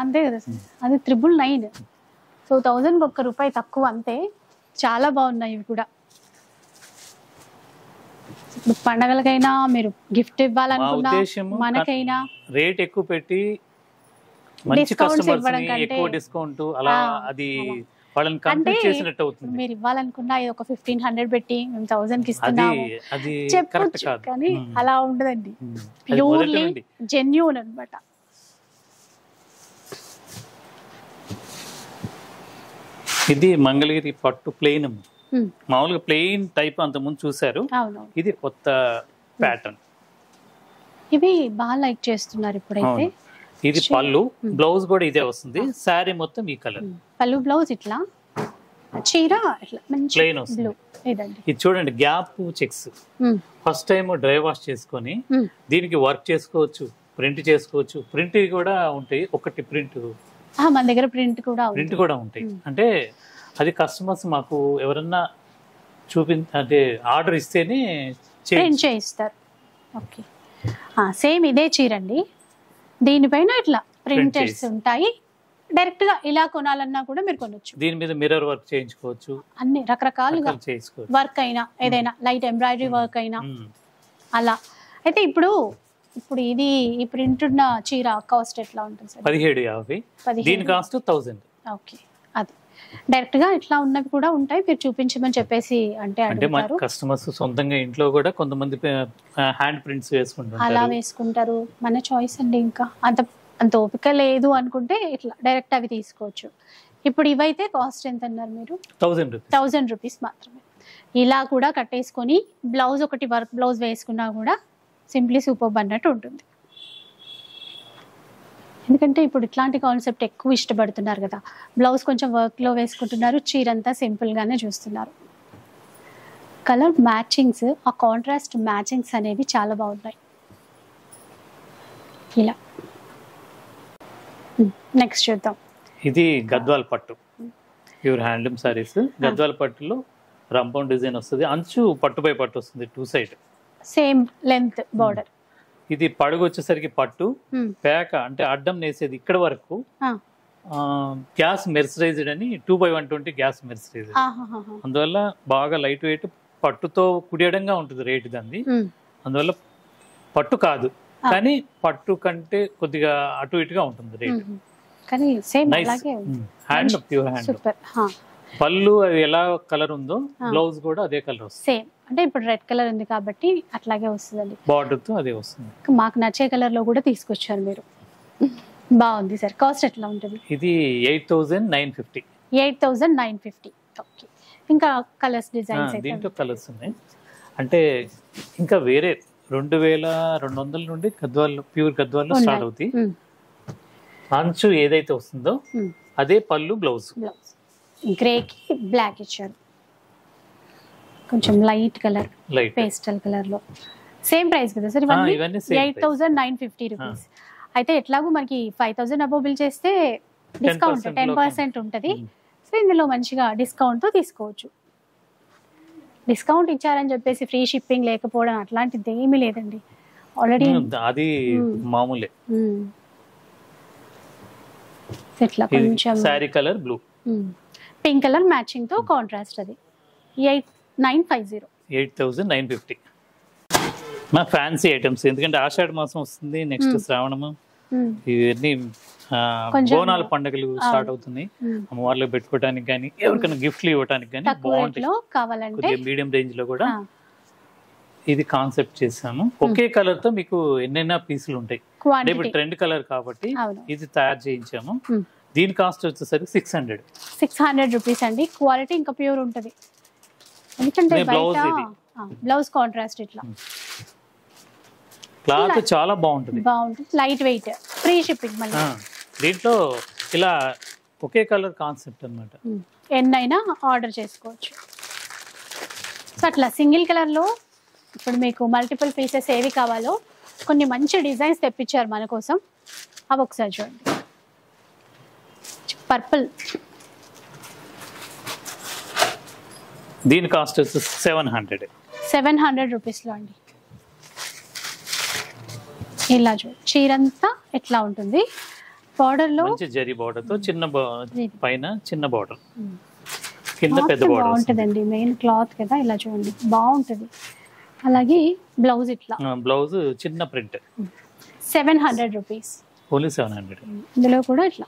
A: అంతే కదా సార్, అది 999. సో 1000 ఒక్క రూపాయి తక్కువ అంతే. చాలా బాగున్నాయి ఇవి కూడా. ఇప్పుడు పండగలకైనా మీరు గిఫ్ట్
B: మా
A: ఇవ్వాలనుకున్నా
B: ఉద్దేశము
A: మనకైనా
B: రేట్ ఎక్కువ పెట్టి మంచి
A: Discounts
B: కస్టమర్స్
A: ఇవ్వడం
B: ని
A: కంటే-
B: ఎక్కువ డిస్కౌంట్ అలా అది
A: అలా.
B: వాళ్ళని
A: అంటే
B: కంప్లీట్ చేసినట్టు అవుతుంది.
A: మీరు ఇవ్వాలనుకున్నా ఇది ఒక 1500 పెట్టి మేము 1000 కి
B: అది
A: ఇస్తున్నాము
B: అది కరెక్ట్
A: చెప్పొచ్చు,
B: కాదు.
A: కానీ అలా ఉండదండి.
B: అది మొదటి
A: ప్యూర్లీ
B: నుండి.
A: జెన్యూన్ అన్నమాట.
B: ఇది మంగళగిరి పట్టు ప్లెయిన్.
A: ఉమ్,
B: మామూలుగా ప్లెయిన్ టైప్ అంత ముందు చూసారు,
A: అవునవును.
B: ఇది కొత్త ప్యాటర్న్.
A: ఇవి బాగా లైక్ చేస్తున్నారు ఇప్పుడైతే.
B: ఇది పళ్ళు, బ్లౌజ్ కూడా ఇదే వస్తుంది. శారీ మొత్తం ఈ కలర్.
A: పళ్ళు బ్లౌజ్ ఇట్లా, చీర ఇట్లా మంచి
B: Plain వస్తుంది.
A: బ్లూ. ఇదండి.
B: ఇది చూడండి, గ్యాప్ చెక్స్.
A: ఉమ్,
B: ఫస్ట్ టైం డ్రై వాష్ చేసుకొని
A: ఉమ్,
B: దీనికి వర్క్ చేసుకోవచ్చు, ప్రింట్ చేసుకోవచ్చు. ప్రింట్ కూడా ఉంటాయి, ఒకటి ప్రింట్
A: మన దగ్గర ప్రింట్ కూడా ఉంది.
B: ప్రింట్ కూడా ఉంటాయి. అంటే అది కస్టమర్స్ మాకు ఎవరన్నా అంటే ఆర్డర్ ఇస్తేనే
A: ప్రింట్ చేయిస్తారు. ఓకే, సేమ్ ఇదే చీర అండి. దీనిపైన ఇట్లా ప్రింటర్స్
B: చేసి.
A: ఉంటాయి. డైరెక్ట్ గా ఇలా కొనాలన్నా కూడా మీరు కొనొచ్చు.
B: దీని మీద మిర్రర్ వర్క్ చేయించుకోవచ్చు,
A: అన్ని రకరకాలుగా
B: చేసుకోవచ్చు.
A: వర్క్ అయినా ఏదైనా లైట్ ఎంబ్రాయిడరీ వర్క్ అయినా
B: మ్మ్.
A: అలా. అయితే ఇప్పుడు ఇది ఈ ప్రింట్ ఉన్న చీర కాస్ట్ ఎట్లా ఉంటుంది సార్?
B: 1750.
A: 17.
B: దీని కాస్ట్ 1000.
A: ఓకే, అది డైరెక్ట్ గా ఇట్లా ఉన్నవి కూడా ఉంటాయి. మీరు చూపించమని చెప్పేసి అంటే
B: అంటే మన
A: అడుగుతారు,
B: కస్టమర్స్ సొంతంగా ఇంట్లో కూడా కొంతమంది హ్యాండ్ ప్రింట్స్
A: అలా
B: వేసుకుంటారు.
A: వేసుకుంటారు. మన చాయిస్ అండి. ఇంకా అంత ఓపిక లేదు అనుకుంటే ఇట్లా డైరెక్ట్ అవి తీసుకోవచ్చు. ఇప్పుడు ఇవైతే కాస్ట్ ఎంత అన్నారు మీరు?
B: 1000 రూపీస్.
A: 1000 రూపీస్ మాత్రమే. ఇలా కూడా కట్టేసుకొని బ్లౌజ్ ఒకటి వర్క్ బ్లౌజ్ వేసుకున్నా కూడా సింప్లీ సూపర్బ్ అన్నట్టు ఉంటుంది. ఎందుకంటే ఇప్పుడు ఇట్లాంటి కాన్సెప్ట్ ఎక్కువ ఇష్టపడుతున్నారు కదా. బ్లౌజ్ కొంచెం వర్క్లో వేసుకుంటున్నారు, చీరంతా సింపుల్గానే చూస్తున్నారు. కలర్ మ్యాచింగ్స్, ఆ కాంట్రాస్ట్ మ్యాచింగ్స్ అనేవి చాలా బాగున్నాయి. ఇలా నెక్స్ట్ చూద్దాం.
B: ఇది గద్వాల్ పట్టు, ప్యూర్ హ్యాండ్లూమ్ సారీస్. గద్వాల్ పట్టులో రంపం డిజైన్ వస్తుంది, అంచు పట్టుపై పట్టు వస్తుంది, 2 సైడ్
A: సేమ్ లెంత్ బార్డర్.
B: ఇది పడుగు వచ్చేసరికి పట్టు పేక, అంటే అడ్డం నేసేది ఇక్కడ వరకు. గ్యాస్ మెర్సరైజ్డ్ అని 2/120 గ్యాస్ మెర్సరైజ్డ్. అందువల్ల బాగా లైట్ వెయిట్, పట్టుతో కుడియడంగా ఉంటుంది రేటు దాన్ని. అందువల్ల పట్టు కాదు, కానీ పట్టు కంటే కొద్దిగా అటు ఇటుగా ఉంటుంది రేట్.
A: కానీ సేమ్
B: నైస్
A: అలాగే
B: హ్యాండ్, ప్యూర్ హ్యాండ్.
A: సూపర్.
B: పళ్ళు అది ఎలా కలర్ ఉందో బ్లౌజ్ కూడా అదే కలర్ వస్తుంది.
A: సేమ్, అంటే ఇప్పుడు రెడ్ కలర్ ఉంది కాబట్టి అట్లాగే వస్తుందండి.
B: బార్డర్ తో అదే వస్తుంది.
A: మాకు నచ్చే కలర్ లో కూడా తీసుకొచ్చారు మీరు. బాగుంది సార్. కాస్ట్ ఎట్లా ఉంటుంది?
B: ఇది 8950.
A: 8950. ఓకే. ఇంకా కలర్స్ డిజైన్స్ అయితే
B: దీంట్లో కలర్స్ ఉన్నాయి. అంటే ఇంకా వేరే 2200 నుండి గద్వాల్, ప్యూర్ గద్వాల్లో స్టార్ట్ అవుతాయి. అంచు ఏదైతే వస్తుందో అదే పళ్ళు, బ్లౌజ్.
A: గ్రేకి బ్లాక్ ఇచ్చారు, కొంచెం light colour,
B: light
A: pastel colour లో. సేమ్ ప్రైస్ కదా సార్ ఇవన్నీ?
B: ఇవన్నీ same
A: 8950 రూపీస్. అయితే ఎట్లాగూ మనకి 5000 అబోవ్ బిల్ చేస్తే డిస్కౌంట్ 10% ఉంటుంది. సో ఇందులో మంచిగా డిస్కౌంట్ తో తీసుకోవచ్చు. డిస్కౌంట్ ఇచ్చారని చెప్పేసి ఫ్రీ షిప్పింగ్ లేకపోవడం అట్లాంటిది ఏమీ లేదండి. ఆల్రెడీ
B: అది మామూలే.
A: ఇట్లా కొంచెం
B: sorry colour blue,
A: pink colour matching తో కాంట్రాస్ట్. అది 8950.
B: 8950. మా ఫ్యాన్సీ ఐటమ్స్, ఎందుకంటే ఆషాఢ మాసం వస్తుంది, నెక్స్ట్ శ్రావణము, ఇవన్నీ బోనాల పండుగలు స్టార్ట్ అవుతున్నాయి. అమ్మవార్లు పెట్టుకోవడానికి కానీ, ఎవరికైనా గిఫ్ట్లు ఇవ్వడానికి కానీ బాగుంటాయి.
A: కావాలంటే
B: మీడియం రేంజ్ లో కూడా ఇది కాన్సెప్ట్ చేసాము. ఒకే కలర్ తో మీకు ఎన్నైనా పీసులు ఉంటాయి. ఇప్పుడు ట్రెండ్ కలర్ కాబట్టి ఇది తయారు చేయించాము. దీని కాస్ట్ వచ్చేసరికి 600
A: రూపీస్ అండి. క్వాలిటీ ఇంకా ప్యూర్ ఉంటుంది. ఎందుకంటే బ్లౌజ్ కాంట్రాస్ట్ ఇట్లా
B: క్లాత్ చాలా బాగుంటుంది.
A: Light weight, free shipping. మళ్ళీ
B: దీంట్లో ఇలా ఒకే కలర్ కాన్సెప్ట్ అన్నమాట.
A: ఎన్నైనా ఆర్డర్ చేసుకోవచ్చు. సో అట్లా సింగిల్ కలర్ లో ఇప్పుడు మీకు మల్టిపుల్ పీసెస్ ఏవి కావాలో కొన్ని మంచి డిజైన్స్ తెప్పించారు మన కోసం. అవి ఒకసారి చూడండి. పర్పుల్,
B: దీని కాస్ట్ వచ్చి 700
A: రూపీస్లో అండి. ఇలా చూడండి, చీరంతా ఎట్లా ఉంటుంది. బార్డర్ లో
B: మంచి జరీ బార్డర్ తో చిన్న పైన చిన్న బార్డర్, కింద పెద్ద బార్డర్
A: బాగుంటుందండి. మెయిన్ క్లాత్ కదా, ఇలా చూడండి బాగుంటుంది. అలాగే బ్లౌజ్ ఇట్లా
B: బ్లౌజ్ చిన్న ప్రింట్
A: 700 రూపీస్,
B: ఓన్లీ 700.
A: ఇందులో కూడా ఇట్లా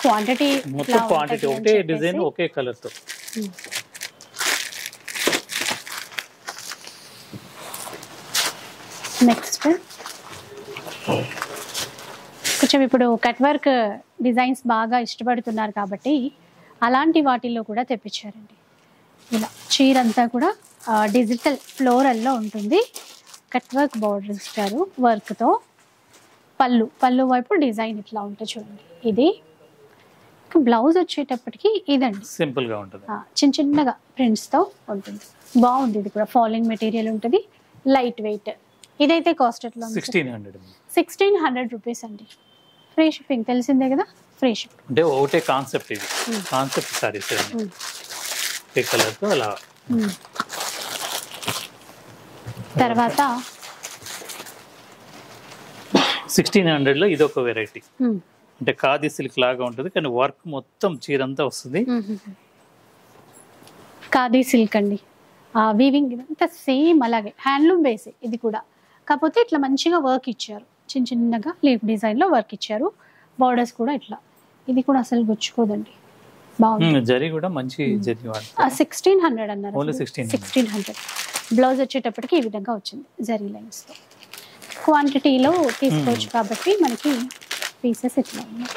A: క్వాంటిటీ
B: మొత్తం క్వాంటిటీ ఒకటే డిజైన్ ఒకే కలర్ తో.
A: నెక్స్ట్ కొంచెం ఇప్పుడు కట్ వర్క్ డిజైన్స్ బాగా ఇష్టపడుతున్నారు కాబట్టి అలాంటి వాటిల్లో కూడా తెప్పించారండి. ఇలా చీర అంతా కూడా డిజిటల్ ఫ్లోరల్లో ఉంటుంది, కట్ వర్క్ బార్డర్ ఇస్తారు వర్క్తో. పళ్ళు వైపు డిజైన్ ఇట్లా ఉంటుంది చూడండి. ఇది బ్లౌజ్ వచ్చేటప్పటికి ఇదండి,
B: సింపుల్ గా ఉంటుంది,
A: చిన్న చిన్నగా ప్రింట్స్ తో ఉంటుంది. బాగుంది, ఇది కూడా ఫాలింగ్ మెటీరియల్ ఉంటుంది, లైట్ వెయిట్. ఇదైతే కాస్ట్ ఎట్లా? 1600 రూపీస్ అండి. ఫ్రీ షిప్పింగ్ తెలిసిందే కదా, ఫ్రీ షిప్పింగ్.
B: అంటే ఒకటే కాన్సెప్ట్, ఇది కాన్సెప్ట్ సారీస్ ఒకే కలర్ తో అలా.
A: తర్వాత
B: 1600 లో ఇది ఒక వెరైటీ, అంటే ఖాదీ సిల్క్ లాగా ఉంటుంది కానీ వర్క్ మొత్తం చీరంతా వస్తుంది.
A: ఖాదీ సిల్క్ అండి, వీవింగ్ ఇదంతా సేమ్ అలాగే హ్యాండ్లూమ్ బేసే ఇది కూడా, కాకపోతే ఇట్లా మంచిగా వర్క్ ఇచ్చారు, చిన్న చిన్నగా లీఫ్ డిజైన్ లో వర్క్ ఇచ్చారు. బార్డర్స్ కూడా ఇట్లా, ఇది కూడా అసలు గుచ్చుకోదండి, బాగుంది.
B: జరీ కూడా మంచి జరీ.
A: 1600 అన్నారు,
B: ఓన్లీ
A: 1600. బ్లౌజ్ వచ్చేటప్పటికి ఈ విధంగా వచ్చింది జరీ లైన్స్ తో. క్వాంటిటీలో తీసుకోవచ్చు కాబట్టి మనకి పీసెస్ ఇట్లా ఉన్నాయి.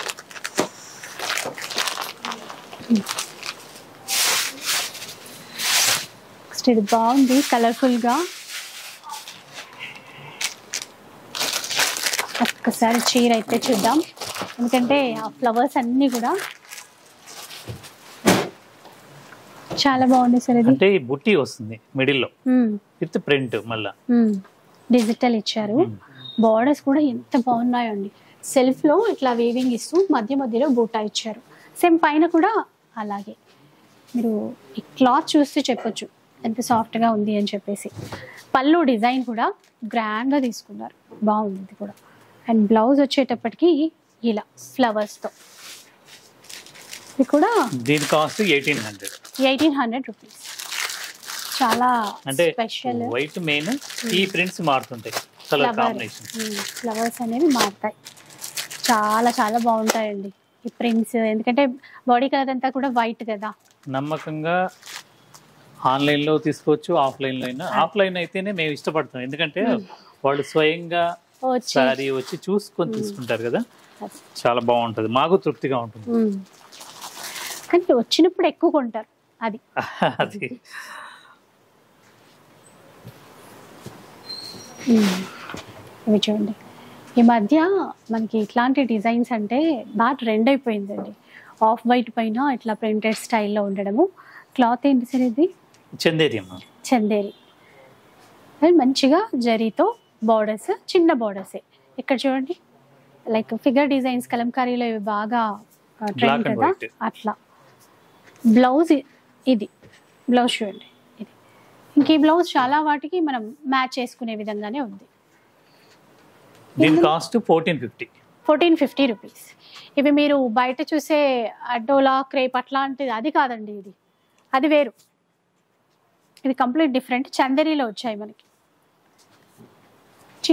A: నెక్స్ట్ ఇది బాగుంది కలర్ఫుల్ గా. ఒక్కసారి చీర అయితే చూద్దాం, ఎందుకంటే ఆ ఫ్లవర్స్ అన్ని కూడా చాలా బాగుంది సార్. ఇది
B: అంటే బుట్టి వస్తుంది మిడిల్ లో విత్ ప్రింట్, మళ్ళా
A: డిజిటల్ ఇచ్చారు. బార్డర్స్ కూడా ఎంత బాగున్నాయో అండి, సెల్ఫ్ లో ఇట్లా వీవింగ్ ఇస్తూ మధ్య మధ్యలో బూటా ఇచ్చారు. సేమ్ పైన కూడా అలాగే, మీరు ఈ క్లాత్ చూస్తే చెప్పొచ్చు ఎంత సాఫ్ట్ గా ఉంది అని చెప్పేసి. పళ్ళు డిజైన్ కూడా గ్రాండ్ గా తీసుకున్నారు, బాగుంది ఇది కూడా. అండ్ బ్లౌజ్ వచ్చేటప్పటికి ఇలా ఫ్లవర్స్ తో, ఇది కూడా
B: దీని కాస్ట్
A: 1800 రూపీస్. చాలా స్పెషల్.
B: వైట్ మెయిన్, ఈ ప్రింట్స్ మారుతుంటాయి, కలర్ కాంబినేషన్
A: ఫ్లవర్స్ అనేవి మారుతాయి, చాలా చాలా బాగుంటాయండి ఈ ప్రింట్స్. ఎందుకంటే బాడీ కలర్ అంతా కూడా వైట్ కదా.
B: నమ్మకంగా ఆన్లైన్ లో తీసుకోవచ్చు, ఆఫ్లైన్ లో అయినా. ఆఫ్లైన్ అయితేనే మేము ఇష్టపడతాం, ఎందుకంటే వాళ్ళు స్వయంగా సారీ వచ్చి చూసుకొని తీసుకుంటారు కదా, చాలా బాగుంటది, మాకు తృప్తిగా ఉంటుంది.
A: కానీ వచ్చినప్పుడు ఎక్కువ కొంటారు అది. ఇవి చూడండి, ఈ మధ్య మనకి ఇట్లాంటి డిజైన్స్ అంటే బాగా ట్రెండ్ అయిపోయిందండి. ఆఫ్ వైట్ పైన ఇట్లా ప్రింటెడ్ స్టైల్లో ఉండడము. క్లాత్ ఏంటి సార్ ఇది?
B: చందేరి.
A: అది మంచిగా జరీతో బార్డర్స్, చిన్న బార్డర్సే. ఇక్కడ చూడండి లైక్ ఫిగర్ డిజైన్స్ కలంకారీలో ఇవి బాగా ట్రెండ్ కదా, అట్లా. బ్లౌజ్ ఇది, బ్లౌజ్ చూడండి ఇది. ఇంక ఈ బ్లౌజ్ చాలా వాటికి మనం మ్యాచ్ చేసుకునే విధంగానే ఉంది.
B: దీని కాస్ట్
A: 1450 రూపీస్. ఇవి మీరు బయట చూసే అడ్డోలా క్రేప్ అట్లాంటిది అది కాదండి, అది వేరు. ఇది కంప్లీట్ డిఫరెంట్, చందేరీలో వచ్చాయి మనకి.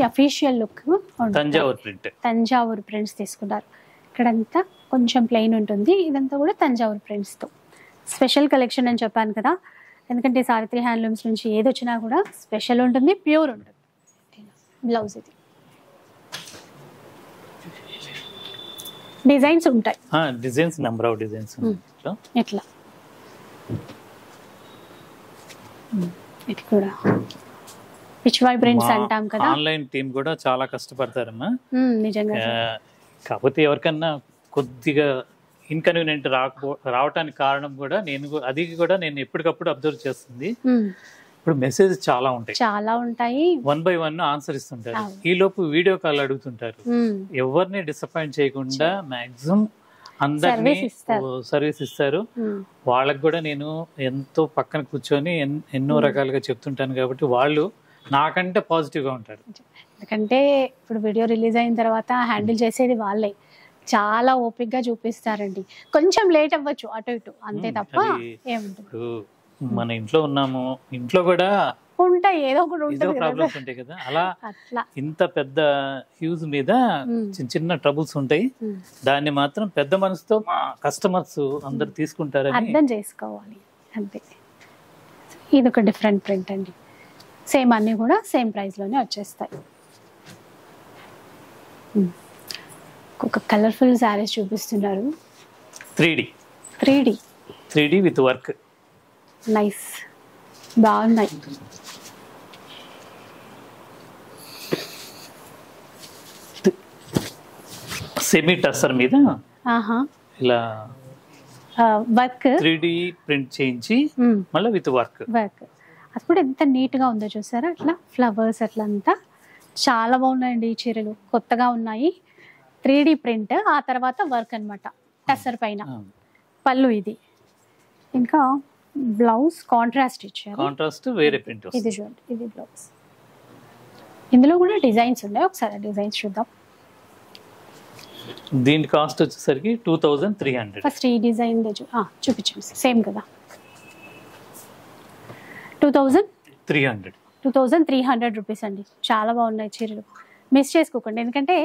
A: అఫీషియల్ లుక్, తంజావూరు ప్రింట్స్ తీసుకున్నారు. ఇక్కడంతా కొంచెం ప్లెయిన్ ఉంటుంది, ఇదంతా కూడా తంజావూరు ప్రింట్స్తో స్పెషల్ కలెక్షన్ అని చెప్పాను కదా. ఎందుకంటే సావిత్రి హ్యాండ్లూమ్స్ నుంచి ఏది వచ్చినా కూడా స్పెషల్ ఉంటుంది, ప్యూర్ ఉంటుంది. బ్లౌజ్ ఇది, డిజైన్స్ ఉంటాయి,
B: డిజైన్స్ నెంబర్ ఆఫ్ డిజైన్స్
A: ఇట్లా. ఇది కూడా పిచ్ వైబ్రెంట్స్ అంటాం కదా.
B: ఆన్లైన్ టీమ్ కూడా చాలా కష్టపడతారమ్మా
A: నిజంగా.
B: కాకపోతే ఎవరికన్నా కొద్దిగా ఇన్కన్వీనియంట్ రావటానికి కారణం కూడా నేను ఎప్పటికప్పుడు అబ్జర్వ్ చేస్తుంది. ఇప్పుడు మెసేజ్ చాలా ఉంటాయి, 1 by 1 ఆన్సర్ ఇస్తుంటారు. ఈ లోపు వీడియో కాల్ అడుగుతుంటారు. ఎవరిని డిసప్పాయింట్ చేయకుండా మాక్సిమం అందరినీ సర్వీస్ ఇస్తారు. వాళ్ళకి కూడా నేను ఎంతో పక్కన కూర్చొని ఎన్నో రకాలుగా చెప్తుంటాను కాబట్టి వాళ్ళు నాకంటే పాజిటివ్ గా ఉంటారు.
A: ఎందుకంటే ఇప్పుడు వీడియో రిలీజ్ అయిన తర్వాత హ్యాండిల్ చేసేది వాళ్ళే, చాలా ఓపిక్ గా చూపిస్తారండి. కొంచెం లేట్ అవ్వచ్చు అటు ఇటు అంతే తప్ప ఏముంటుంది.
B: మన ఇంట్లో ఉన్నాము, ఇంట్లో కూడా
A: చెప్పుకుంటే ఏదో ఒకటి ఉంటుంది
B: ప్రాబ్లమ్స్ ఉంటాయి కదా, అలా
A: అట్లా
B: ఇంత పెద్ద హ్యూజ్ మీద చిన్న చిన్న ట్రబుల్స్ ఉంటాయి. దాన్ని మాత్రం పెద్ద మనసుతో మా కస్టమర్స్ అందరు తీసుకుంటారని
A: అర్థం చేసుకోవాలి అంతే. ఇది ఒక డిఫరెంట్ ప్రింట్ అండి. సేమ్ అన్ని కూడా సేమ్ ప్రైస్ లోనే వచ్చేస్తాయి. ఒక కలర్ఫుల్ శారీస్ చూపిస్తున్నారు.
B: 3D with work.
A: నైస్, బాగున్నాయి.
B: సెమీ టస్సర్ మీద ఇలా
A: వర్క్
B: 3D ప్రింట్ చేయించి మళ్ళీ విత్ వర్క్.
A: అది కూడా ఎంత నీట్ గా ఉందో చూసారా, అట్లా ఫ్లవర్స్ అట్లా అంతా చాలా బాగున్నాయండి. ఈ చీరలు కొత్తగా ఉన్నాయి. 3D ప్రింట్, ఆ తర్వాత వర్క్ అన్నమాట టస్సర్ పైన. పళ్ళు ఇది, ఇంకా బ్లౌజ్ కాంట్రాస్ట్ ఇచ్చారు.
B: కాంట్రాస్ట్ వేరే ప్రింట్.
A: ఇది చూడండి, ఇది బ్లౌజ్. ఇందులో కూడా డిజైన్స్ ఉన్నాయి, ఒకసారి డిజైన్స్ చూద్దాం.
B: దీని కాస్ట్ వచ్చేసరికి 2300.
A: ఫస్ట్ ఈ డిజైన్ చూపించండి, సేమ్ కదా. 2300 రూపీస్ అండి. చాలా బాగున్నాయి చీరలు, మిస్ చేసుకోకండి. ఎందుకంటే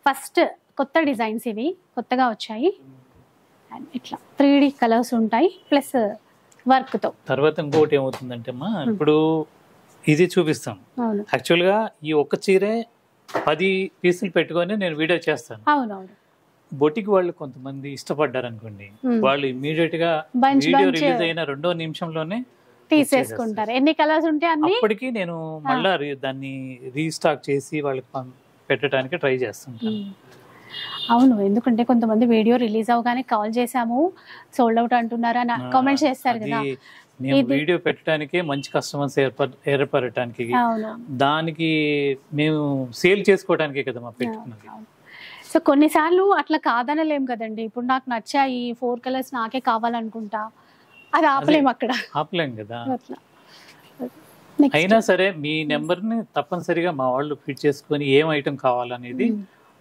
A: ఫస్ట్ కొత్త డిజైన్స్ ఇవి, కొత్తగా వచ్చాయి. అండ్ ఇట్లా 3D కలర్స్ ఉంటాయి ప్లస్ వర్క్ తో.
B: తర్వాత ఇంకోటి ఏమవుతుందంటే అమ్మా, ఇప్పుడు ఇది చూపిస్తాం. యాక్చువల్ గా ఈ ఒక్క చీరే 10 పీసులు పెట్టుకొని నేను వీడియో చేస్తాను.
A: అవునవును.
B: బొటిక్ వాళ్ళు కొంతమంది ఇష్టపడ్డారు అనుకోండి, వాళ్ళు ఇమ్మీడియట్ గా వీడియో రిలీజ్ అయిన 2వ నిమిషంలోనే
A: తీసేసుకుంటారు. ఎన్ని కలర్స్ ఉంటే అన్ని.
B: అప్పటికి నేను మళ్ళా దాన్ని రీస్టాక్ చేసి వాళ్ళకి పెట్టడానికి ట్రై చేస్తుంటాను.
A: అవును, ఎందుకంటే కొంతమంది వీడియో రిలీజ్ అవగానే కాల్ చేసాము సోల్డ్ అవుట్ అంటున్నారా అని కామెంట్స్ చేస్తారు కదా.
B: మేము వీడియో పెట్టడానికే మంచి కస్టమర్స్ ఏర్పడటానికి, దానికి మేము సేల్ చేసుకోవడానికే కదా మా పెట్టుకున్నది.
A: సో కొన్నిసార్లు అట్లా కాదనలేం కదండి. ఇప్పుడు నాకు నచ్చాయి 4 కలర్స్ నాకే కావాలనుకుంటా, అది ఆపలేం, అక్కడ ఆపలేం
B: కదా. అయినా సరే మీ నెంబర్ ని తప్పనిసరిగా మా వాళ్ళు ఫిట్ చేసుకొని ఏం ఐటమ్ కావాలనేది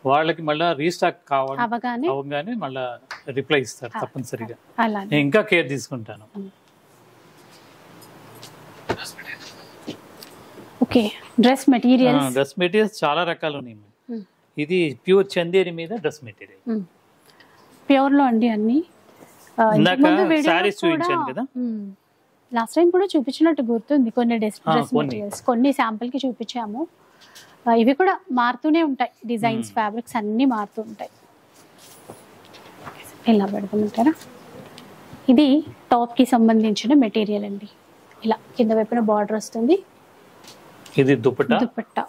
B: వాళ్ళకి మళ్ళీ రీస్టాక్ కావాలి మళ్ళీ రిప్లై ఇస్తారు తప్పనిసరిగా. నేను ఇంకా కేర్ తీసుకుంటాను.
A: ఓకే, డ్రెస్
B: మెటీరియల్స్ చాలా రకాలు ఉన్నాయి. ఇది ప్యూర్ చందేరి మీద డ్రెస్ మెటీరియల్.
A: ప్యూర్ లో అండి అన్ని.
B: సారీస్ చూపించాను కదా,
A: లాస్ట్ టైం కూడా చూపించినట్టు గుర్తుంది. కొన్ని డ్రెస్ మెటీరియల్స్ కొన్ని శాంపుల్ కి చూపించాము. ఇవి కూడా మారుతూనే ఉంటాయి, డిజైన్స్ ఫ్యాబ్రిక్స్ అన్ని మారుతూ ఉంటాయి. ఇలా పెడతామంటారా. ఇది టాప్ కి సంబంధించిన మెటీరియల్ అండి. ఇలా కింద వైపున బార్డర్ వస్తుంది.
B: ఇది దుపట్టా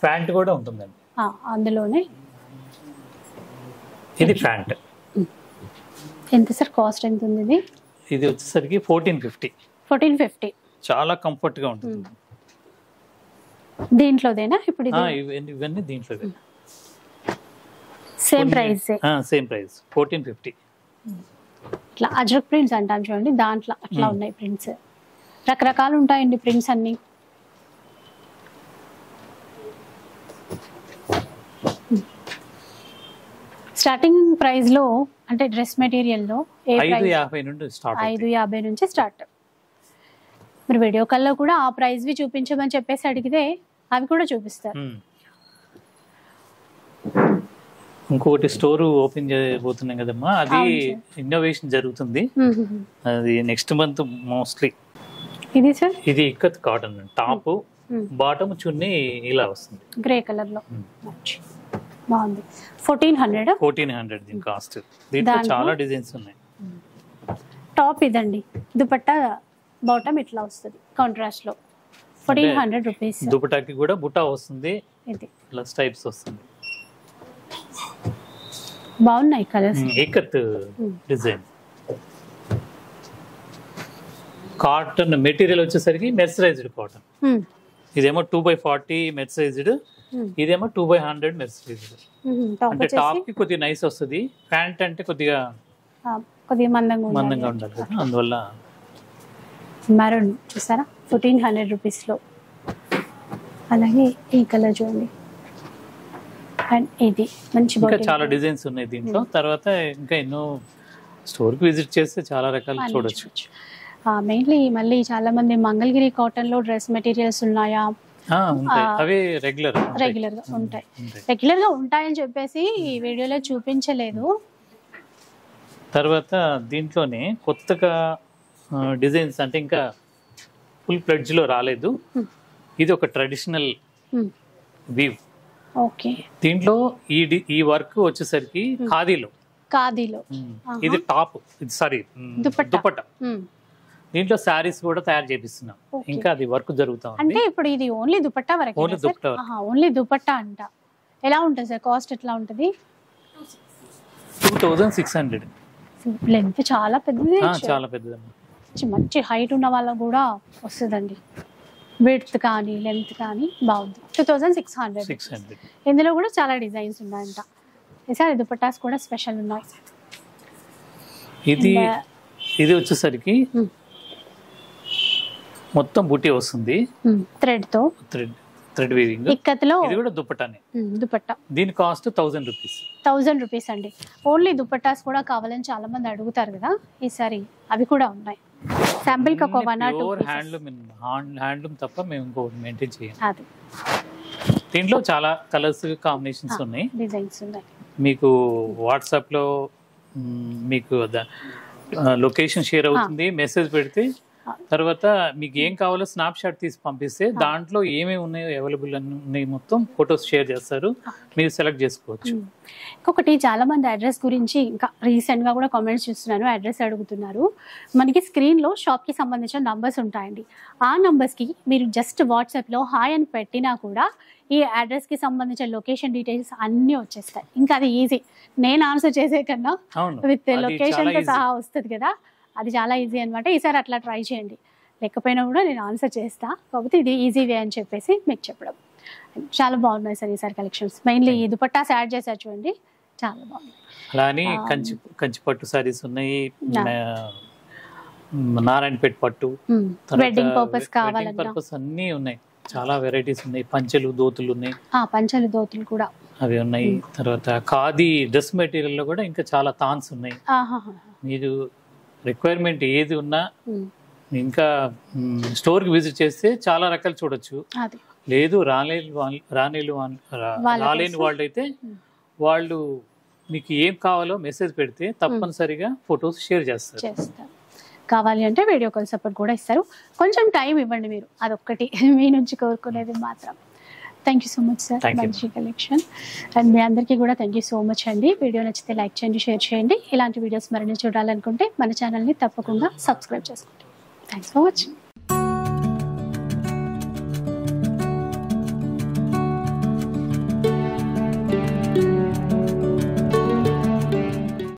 B: ప్యాంట్ కూడా ఉంటుందండి
A: అందులోనే.
B: ఇది ప్యాంట్.
A: ఎంత సార్ కాస్ట్ ఎంత ఉంది ఇది?
B: ఇది వచ్చేసరికి 1450. చాలా కంఫర్ట్ గా ఉంటుంది.
A: దీంట్లోదేనా ఇప్పుడు?
B: ఇవన్నీ దీంట్లో
A: సేమ్ ప్రైస్.
B: 1450.
A: ఇట్లా అజ్రక్ ప్రింట్స్ అంటాం చూడండి, దాంట్లో అట్లా ఉన్నాయి ప్రింట్స్. రకరకాలు ఉంటాయండి ప్రింట్స్ అన్ని. స్టార్టింగ్ ప్రైస్ లో అంటే డ్రెస్ మెటీరియల్ లో 550 నుంచి స్టార్ట్. మీరు వీడియో కాల్ లో కూడా ఆ ప్రైస్ వి చూపించమని చెప్పేసి అడిగితే అవి కూడా చూపిస్తారు.
B: ఇంకొకటి స్టోర్ ఓపెన్ చేయబోతున్నాం కదమ్మా, అది ఇన్నోవేషన్ జరుగుతుంది. అది నెక్స్ట్ మంత్ మోస్ట్లీ.
A: ఇది సార్,
B: ఇది ఇక్కత్ కాటన్ టాప్, బాటమ్ చున్నీ ఇలా వస్తుంది
A: గ్రే కలర్ లో. బాగుంది. 1400
B: దీని కాస్ట్. దీంట్లో చాలా డిజైన్స్ ఉన్నాయి.
A: టాప్ ఇదండి, దుపట్టా బాటమ్ ఇట్లా వస్తుంది కాంట్రాస్ట్ లో. 1400 రూపీస్.
B: దుపట్టాకి కూడా బుట్టా వస్తుంది, ఇలా స్టైప్స్ వస్తుంది.
A: బాగున్నాయి colours.
B: Ikat design. Cotton material వచ్చేసరికి మెర్సరైజ్డ్ కాటన్. ఇదేమో 2/40 మెర్సరైజ్డ్, ఇదేమో 2/100 మెర్సరైజ్డ్. అంటే టాప్ కి కొద్దిగా నైస్ వస్తుంది, ప్యాంట్ అంటే కొద్దిగా మందంగా ఉండాలి కదా, అందువల్ల.
A: మరూన్ చూసారా 1400 రూపీస్ లో. అలాగే ఈ కలర్ చూడండి, అండ్ ఇది మంచి.
B: ఇంకా చాలా డిజైన్స్ ఉన్నాయి దీంట్లో. తర్వాత ఇంకా ఎన్నో స్టోర్ కి విజిట్ చేస్తే చాలా రకాలు చూడొచ్చు.
A: మెయిన్లీ మళ్ళీ చాలా మంది మంగళగిరి కాటన్ లో డ్రెస్ మెటీరియల్స్ ఉన్నాయా,
B: అవి రెగ్యులర్
A: గా ఉంటాయి. రెగ్యులర్ గా ఉంటాయని చెప్పేసి ఈ వీడియోలో చూపించలేదు.
B: తర్వాత దీంట్లోనే కొత్తగా డిజైన్స్ అంటే ఇంకా ఫుల్ ఫ్లెడ్జ్ లో రాలేదు. ఇది ఒక ట్రెడిషనల్ వీవ్.
A: ఓకే,
B: దీంట్లో ఈ వర్క్ వచ్చేసరికి ఖాదీలో ఇది టాప్, ఇది సారీ దుపట్టా. దీంట్లో శారీస్ కూడా తయారు చేపిస్తున్నాం, ఇంకా అది వర్క్ జరుగుతా ఉంది.
A: అంటే ఇప్పుడు ఇది ఓన్లీ దుపట్టా వరకు, ఓన్లీ దుపట్టా అంట. ఎలా ఉంటుంది సార్, కాస్ట్ ఎట్లా ఉంటుంది?
B: 2600.
A: లెంత్ చాలా పెద్దది,
B: చాలా పెద్దది,
A: మంచి హైట్ ఉన్న వాళ్ళకు కూడా వస్తుందండి. విడ్త్ కానీ లెంత్ కానీ బాగుంది. 2600. ఇందులో కూడా చాలా డిజైన్స్ ఉన్నాయంట. ఈసారి దుపట్టాస్ కూడా స్పెషల్ ఉన్నాయి.
B: ఇది వచ్చేసరికి మొత్తం బుట్టి వస్తుంది, థ్రెడ్ వీవింగ్. ఇది కూడా దుపట్టానే,
A: దుపట్టా.
B: దీని కాస్ట్ 1000 రూపీస్.
A: 1000 రూపీస్ అండి. ఓన్లీ దుపట్టాస్ కూడా కావాలని చాలా మంది అడుగుతారు కదా, ఈసారి అవి కూడా ఉన్నాయి. శాంపిల్ కి ఒక 1 or 2
B: హ్యాండ్లూమ్ తప్ప మేము ఇంకోటి మెయింటైన్ చేయం. దీంట్లో చాలా కలర్స్ కాంబినేషన్స్ ఉన్నాయి,
A: డిజైన్స్ ఉన్నాయి.
B: మీకు వాట్సాప్ లో మీకు లొకేషన్ షేర్ అవుతుంది, మెసేజ్ పెడితే తర్వాత మీకు ఏం కావాలో స్నాప్ షాట్ తీసి పంపిస్తే దాంట్లో ఏమేమి ఉన్నాయో అవైలబుల్ ఉన్నాయి మొత్తం ఫొటోస్ షేర్ చేస్తారు, మీరు సెలెక్ట్ చేసుకోవచ్చు.
A: ఇంకొకటి చాలా మంది అడ్రస్ గురించి ఇంకా రీసెంట్ గా కూడా కామెంట్స్ చూస్తున్నాను, అడ్రస్ అడుగుతున్నారు. మనకి స్క్రీన్ లో షాప్ కి సంబంధించిన నంబర్స్ ఉంటాయండి. ఆ నంబర్స్ కి మీరు జస్ట్ వాట్సాప్ లో హాయ్ అని పెట్టినా కూడా ఈ అడ్రస్ కి సంబంధించిన లొకేషన్ డీటెయిల్స్ అన్ని వచ్చేస్తాయి. ఇంకా అది ఈజీ, నేను ఆన్సర్ చేసే కన్నా విత్ లొకేషన్ తో సహా వస్తుంది కదా, అది చాలా ఈజీ అనమాట. ఈసారి అట్లా ట్రై చేయండి, లేకపోయినా కూడా నేను ఆన్సర్ చేస్తా. కాకపోతే ఇది ఈజీ వే అని చెప్పేసి మీకు చెప్పడం. చాలా బాగున్నాయి సార్ ఈసారి కలెక్షన్స్. మెయిన్లీ ఈ దుపట్టాస్ యాడ్ చేశారు చూడండి, చాలా బాగుంది.
B: అలానే కంచి పట్టు సారీస్ ఉన్నాయి, నారాయణపేట పట్టు,
A: వెడ్డింగ్ పర్పస్ కావాలన్నా
B: అన్ని ఉన్నాయి. చాలా వెరైటీస్ ఉన్నాయి. పంచెలు దోతులు ఉన్నాయి,
A: పంచెలు దోతులు కూడా
B: అవి ఉన్నాయి. తర్వాత ఖాదీ డ్రెస్ మెటీరియల్ లో కూడా ఇంకా చాలా థాన్స్ ఉన్నాయి. మీరు రిక్వైర్మెంట్ ఏది ఉన్నా ఇంకా స్టోర్ కి విజిట్ చేస్తే చాలా రకాలు చూడొచ్చు. లేదు రాలేని వాళ్ళు అయితే వాళ్ళు మీకు ఏం కావాలో మెసేజ్ పెడితే తప్పనిసరిగా ఫొటోస్ షేర్ చేస్తారు.
A: కావాలి అంటే వీడియో కాల్ సపోర్ట్ కూడా ఇస్తారు. కొంచెం టైం ఇవ్వండి మీరు, అదొక్కటి మీ నుంచి కోరుకునేది మాత్రం. Thank you so much sir, మంచి కలెక్షన్. అండ్ మీ అందరికీ కూడా థ్యాంక్ యూ సో మచ్ అండి. వీడియో నచ్చితే లైక్ చేయండి, షేర్ చేయండి. ఇలాంటి వీడియోస్ మరిన్ని చూడాలనుకుంటే మన ఛానల్ని తప్పకుండా సబ్స్క్రైబ్ చేసుకోండి. Thanks for watching.